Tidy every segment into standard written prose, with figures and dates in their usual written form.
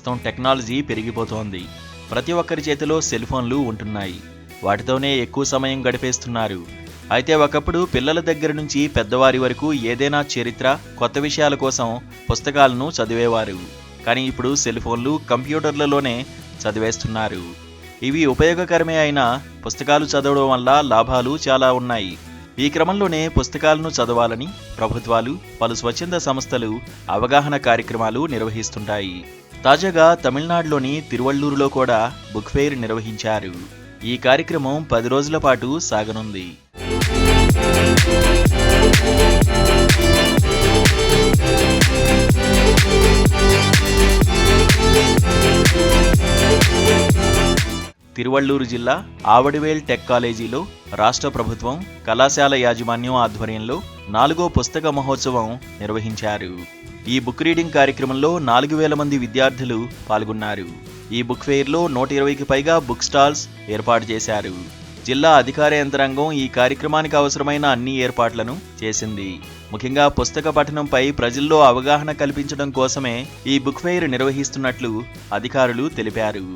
ప్రస్తుతం టెక్నాలజీ పెరిగిపోతోంది. ప్రతి ఒక్కరి చేతిలో సెల్ ఫోన్లు ఉంటున్నాయి. వాటితోనే ఎక్కువ సమయం గడిపేస్తున్నారు. అయితే ఒకప్పుడు పిల్లల దగ్గర నుంచి పెద్దవారి వరకు ఏదైనా చరిత్ర, కొత్త విషయాల కోసం పుస్తకాలను చదివేవారు. కానీ ఇప్పుడు సెల్ ఫోన్లు, కంప్యూటర్లలోనే చదివేస్తున్నారు. ఇవి ఉపయోగకరమే అయినా పుస్తకాలు చదవడం వల్ల లాభాలు చాలా ఉన్నాయి. ఈ క్రమంలోనే పుస్తకాలను చదవాలని ప్రభుత్వాలు, పలు స్వచ్ఛంద సంస్థలు అవగాహన కార్యక్రమాలు నిర్వహిస్తుంటాయి. తాజాగా తమిళనాడులోని తిరువళ్ళూరులో కూడా బుక్ ఫెయిర్ నిర్వహించారు. ఈ కార్యక్రమం 10 రోజుల పాటు సాగనుంది. తిరువళ్ళూరు జిల్లా ఆవడివేల్ టెక్ కాలేజీలో రాష్ట్ర ప్రభుత్వం, కళాశాల యాజమాన్యం ఆధ్వర్యంలో 4వ పుస్తక మహోత్సవం నిర్వహించారు. ఈ బుక్ రీడింగ్ కార్యక్రమంలో 4000 మంది విద్యార్థులు పాల్గొన్నారు. ఈ బుక్ ఫెయిర్లో 120కి పైగా బుక్ స్టాల్స్ ఏర్పాటు చేశారు. జిల్లా అధికార యంత్రాంగం ఈ కార్యక్రమానికి అవసరమైన అన్ని ఏర్పాట్లను చేసింది. ముఖ్యంగా పుస్తక పఠనంపై ప్రజల్లో అవగాహన కల్పించడం కోసమే ఈ బుక్ ఫెయిర్ నిర్వహిస్తున్నట్లు అధికారులు తెలిపారు.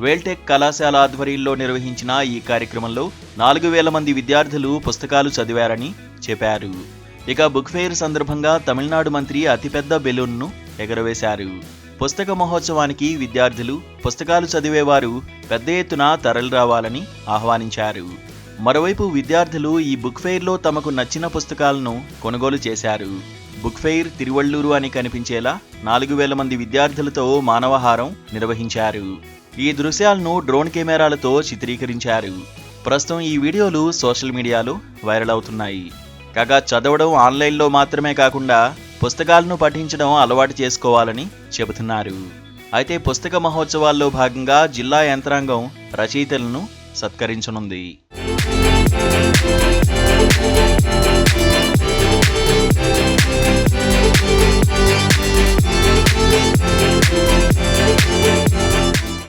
వేల్టెక్ కళాశాల ఆధ్వర్యంలో నిర్వహించిన ఈ కార్యక్రమంలో 4000 మంది విద్యార్థులు పుస్తకాలు చదివారని చెప్పారు. ఇక బుక్ ఫెయిర్ సందర్భంగా తమిళనాడు మంత్రి అతిపెద్ద బెలూన్ను ఎగురవేశారు. పుస్తక మహోత్సవానికి విద్యార్థులు, పుస్తకాలు చదివేవారు పెద్ద ఎత్తున తరలిరావాలని ఆహ్వానించారు. మరోవైపు విద్యార్థులు ఈ బుక్ ఫెయిర్లో తమకు నచ్చిన పుస్తకాలను కొనుగోలు చేశారు. బుక్ ఫెయిర్ తిరువళ్ళూరు అని కనిపించేలా 4000 మంది విద్యార్థులతో మానవహారం నిర్వహించారు. ఈ దృశ్యాలను డ్రోన్ కెమెరాలతో చిత్రీకరించారు. ప్రస్తుతం ఈ వీడియోలు సోషల్ మీడియాలో వైరల్ అవుతున్నాయి. కాగా చదవడం ఆన్లైన్లో మాత్రమే కాకుండా పుస్తకాలను పఠించడం అలవాటు చేసుకోవాలని చెబుతున్నారు. అయితే పుస్తక మహోత్సవాల్లో భాగంగా జిల్లా యంత్రాంగం రచయితలను సత్కరించనుంది.